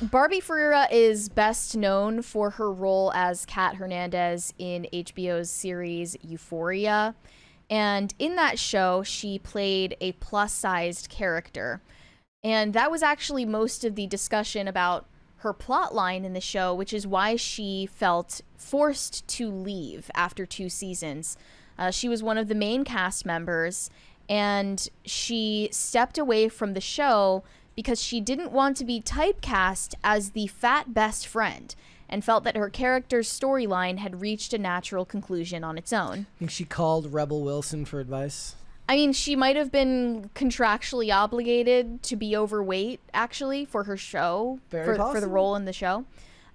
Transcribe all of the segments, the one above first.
Barbie Ferreira is best known for her role as Kat Hernandez in HBO's series Euphoria. And in that show, she played a plus-sized character. And that was actually most of the discussion about her plot line in the show, which is why she felt forced to leave after 2 seasons. She was one of the main cast members, and she stepped away from the show because she didn't want to be typecast as the fat best friend and felt that her character's storyline had reached a natural conclusion on its own. I think she called Rebel Wilson for advice. I mean, she might have been contractually obligated to be overweight, actually, for her show, for the role in the show.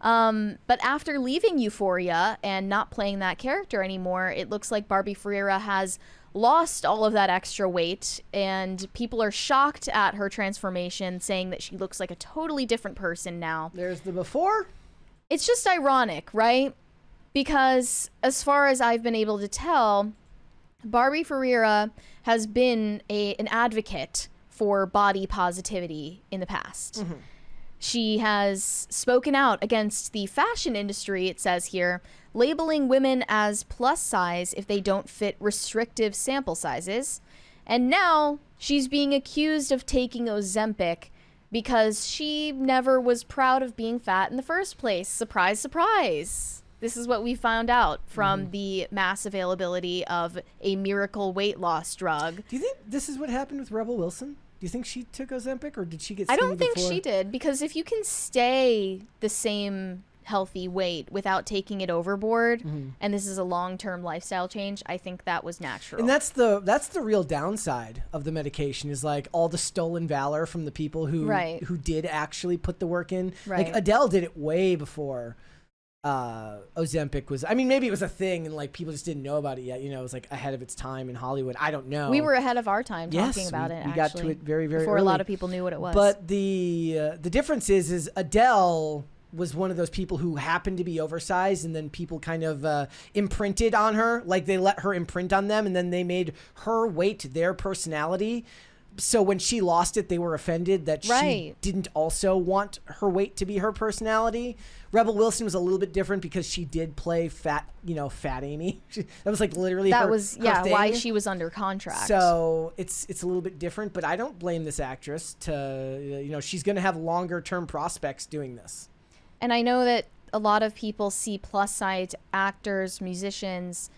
But after leaving Euphoria and not playing that character anymore, it looks like Barbie Ferreira has lost all of that extra weight, and people are shocked at her transformation, saying that she looks like a totally different person now. There's the before. It's just ironic, right? Because as far as I've been able to tell, Barbie Ferreira has been an advocate for body positivity in the past. Mm-hmm. She has spoken out against the fashion industry, it says here, labeling women as plus size if they don't fit restrictive sample sizes. And now she's being accused of taking Ozempic because she never was proud of being fat in the first place. Surprise, surprise. This is what we found out from the mass availability of a miracle weight loss drug. Do you think this is what happened with Rebel Wilson? Do you think she took Ozempic, or did she get skinny I don't think before? she did, because if you can stay the same healthy weight without taking it overboard, and this is a long-term lifestyle change, I think that was natural. And that's the real downside of the medication, is like all the stolen valor from the people who did actually put the work in. Right. Like Adele did it way before Ozempic was. I mean, maybe it was a thing and like people just didn't know about it yet. You know, it was like ahead of its time in Hollywood. I don't know. We were ahead of our time talking about it. We got to it very, very before early. a lot of people knew what it was. But the difference is Adele was one of those people who happened to be oversized, and then people kind of imprinted on her. Like they let her imprint on them, and then they made her weight their personality. So when she lost it, they were offended that she didn't also want her weight to be her personality. Rebel Wilson was a little bit different because she did play fat Amy. That was like literally her thing. Why she was under contract. So it's a little bit different, but I don't blame this actress to, she's going to have longer term prospects doing this. And I know that a lot of people see plus size actors, musicians,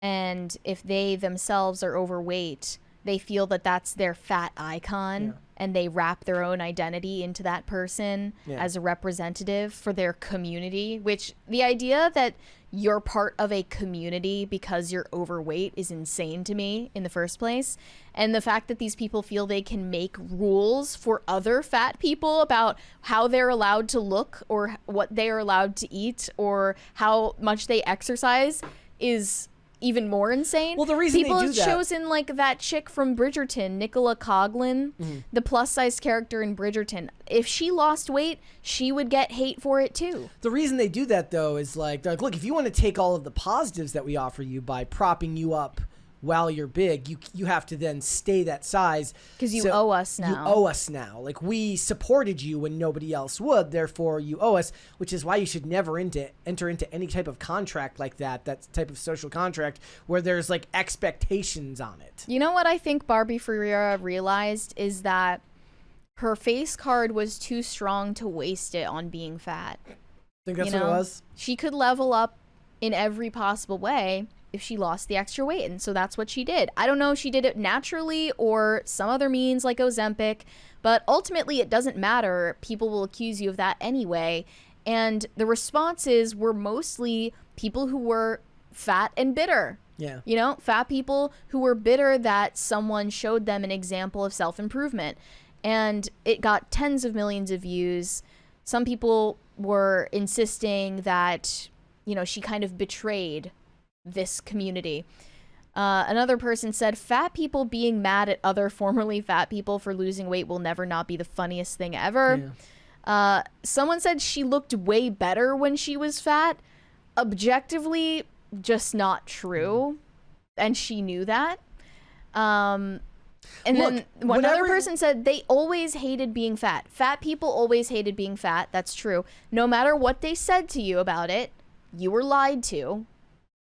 and if they themselves are overweight, they feel that that's their fat icon, and they wrap their own identity into that person as a representative for their community, which the idea that you're part of a community because you're overweight is insane to me in the first place. And the fact that these people feel they can make rules for other fat people about how they're allowed to look or what they are allowed to eat or how much they exercise is even more insane. Well, the reason people they do have that, chosen like that chick from Bridgerton, Nicola Coughlan, the plus size character in Bridgerton. If she lost weight, she would get hate for it too. The reason they do that though is like they're like, look, if you want to take all of the positives that we offer you by propping you up while you're big, you have to then stay that size because you owe us now. You owe us now. Like we supported you when nobody else would, therefore you owe us. Which is why you should never enter into any type of contract like that type of social contract where there's like expectations on it. You know what I think Barbie Ferreira realized is that her face card was too strong to waste it on being fat. Think that's what it was? She could level up in every possible way if she lost the extra weight, and so that's what she did. I don't know if she did it naturally or some other means like Ozempic, but ultimately it doesn't matter. People will accuse you of that anyway, and the responses were mostly people who were fat and bitter. Yeah. Fat people who were bitter that someone showed them an example of self-improvement, and it got tens of millions of views. Some people were insisting that, she kind of betrayed this community. Another person said, fat people being mad at other formerly fat people for losing weight will never not be the funniest thing ever. Yeah. Someone said she looked way better when she was fat. Objectively, just not true. And she knew that. And Look, then one other whenever- person said they always hated being fat. Fat people always hated being fat. That's true. No matter what they said to you about it, you were lied to.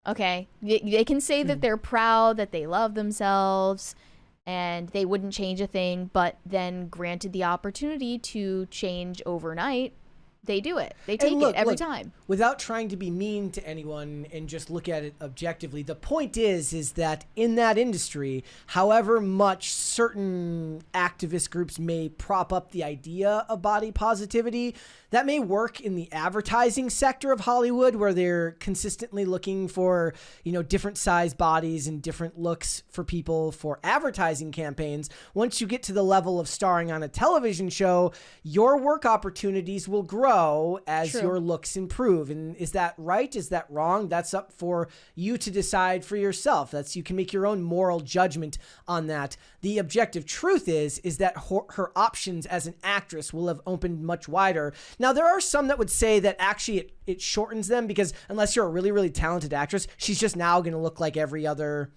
Okay? They can say that they're proud, that they love themselves, and they wouldn't change a thing, but then granted the opportunity to change overnight, they do it. They take it every time. Without trying to be mean to anyone and just look at it objectively, the point is that in that industry, however much certain activist groups may prop up the idea of body positivity, that may work in the advertising sector of Hollywood, where they're consistently looking for, different size bodies and different looks for people for advertising campaigns. Once you get to the level of starring on a television show, your work opportunities will grow as your looks improve. And is that right? Is that wrong? That's up for you to decide for yourself. You can make your own moral judgment on that. The objective truth is that her options as an actress will have opened much wider. Now, there are some that would say that actually it shortens them, because unless you're a really, really talented actress, she's just now going to look like every other,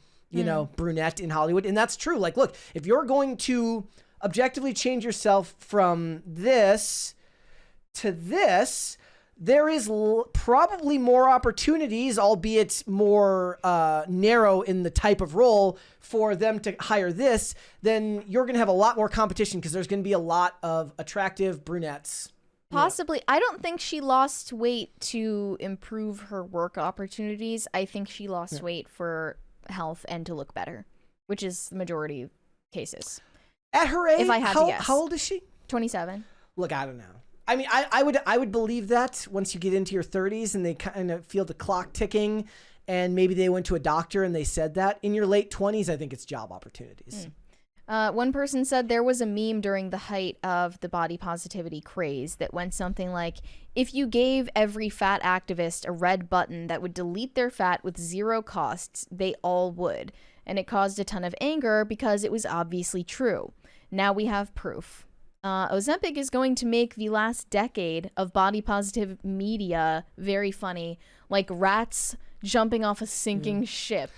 brunette in Hollywood. And that's true. Like, look, if you're going to objectively change yourself from this to this, there is probably more opportunities, albeit more narrow in the type of role, for them to hire this. Then you're going to have a lot more competition, because there's going to be a lot of attractive brunettes. Possibly. I don't think she lost weight to improve her work opportunities. I think she lost weight for health and to look better, which is the majority of cases. At her age, if I had to guess. How old is she? 27. Look, I don't know. I mean, I would believe that once you get into your 30s and they kind of feel the clock ticking, and maybe they went to a doctor and they said that. In your late 20s, I think it's job opportunities. One person said there was a meme during the height of the body positivity craze that went something like, if you gave every fat activist a red button that would delete their fat with zero costs, they all would. And it caused a ton of anger because it was obviously true. Now we have proof. Ozempic is going to make the last decade of body positive media very funny, like rats jumping off a sinking ship.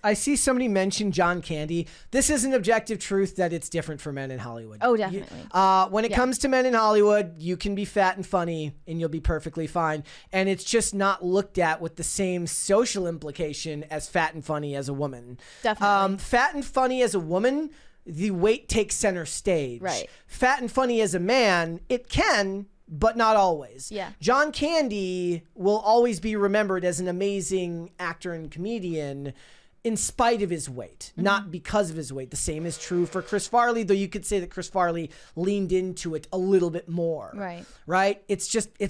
I see somebody mention John Candy. This is an objective truth that it's different for men in Hollywood. Oh, definitely. When it comes to men in Hollywood, you can be fat and funny and you'll be perfectly fine. And it's just not looked at with the same social implication as fat and funny as a woman. Definitely. Fat and funny as a woman, the weight takes center stage. Right. Fat and funny as a man, it can, but not always. Yeah. John Candy will always be remembered as an amazing actor and comedian in spite of his weight, not because of his weight. The same is true for Chris Farley, though you could say that Chris Farley leaned into it a little bit more. Right. Right? It's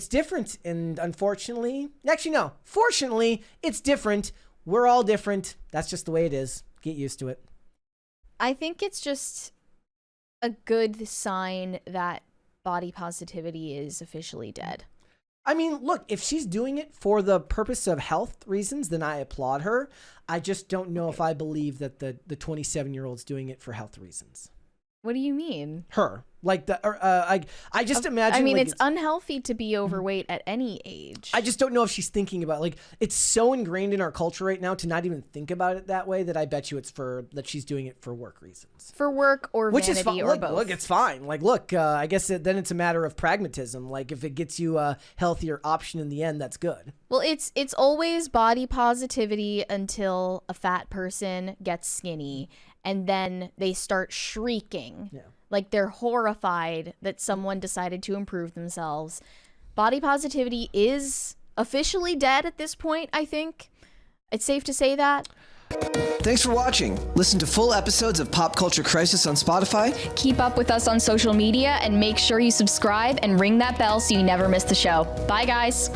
different. And unfortunately, actually, no, fortunately, it's different. We're all different. That's just the way it is. Get used to it. I think it's just a good sign that body positivity is officially dead. I mean, look, if she's doing it for the purpose of health reasons, then I applaud her. I just don't know if I believe that the 27-year-old's doing it for health reasons. What do you mean? Her. Like, I just imagine. I mean, like, it's unhealthy to be overweight at any age. I just don't know if she's thinking about, like, it's so ingrained in our culture right now to not even think about it that way, that I bet you that she's doing it for work reasons. For work or Which vanity is fine. or both. Look, it's fine. Like, look, I guess then it's a matter of pragmatism. Like, if it gets you a healthier option in the end, that's good. Well, it's always body positivity until a fat person gets skinny, and then they start shrieking. Yeah. Like they're horrified that someone decided to improve themselves. Body positivity is officially dead at this point, I think. It's safe to say that. Thanks for watching. Listen to full episodes of Pop Culture Crisis on Spotify. Keep up with us on social media and make sure you subscribe and ring that bell so you never miss the show. Bye, guys.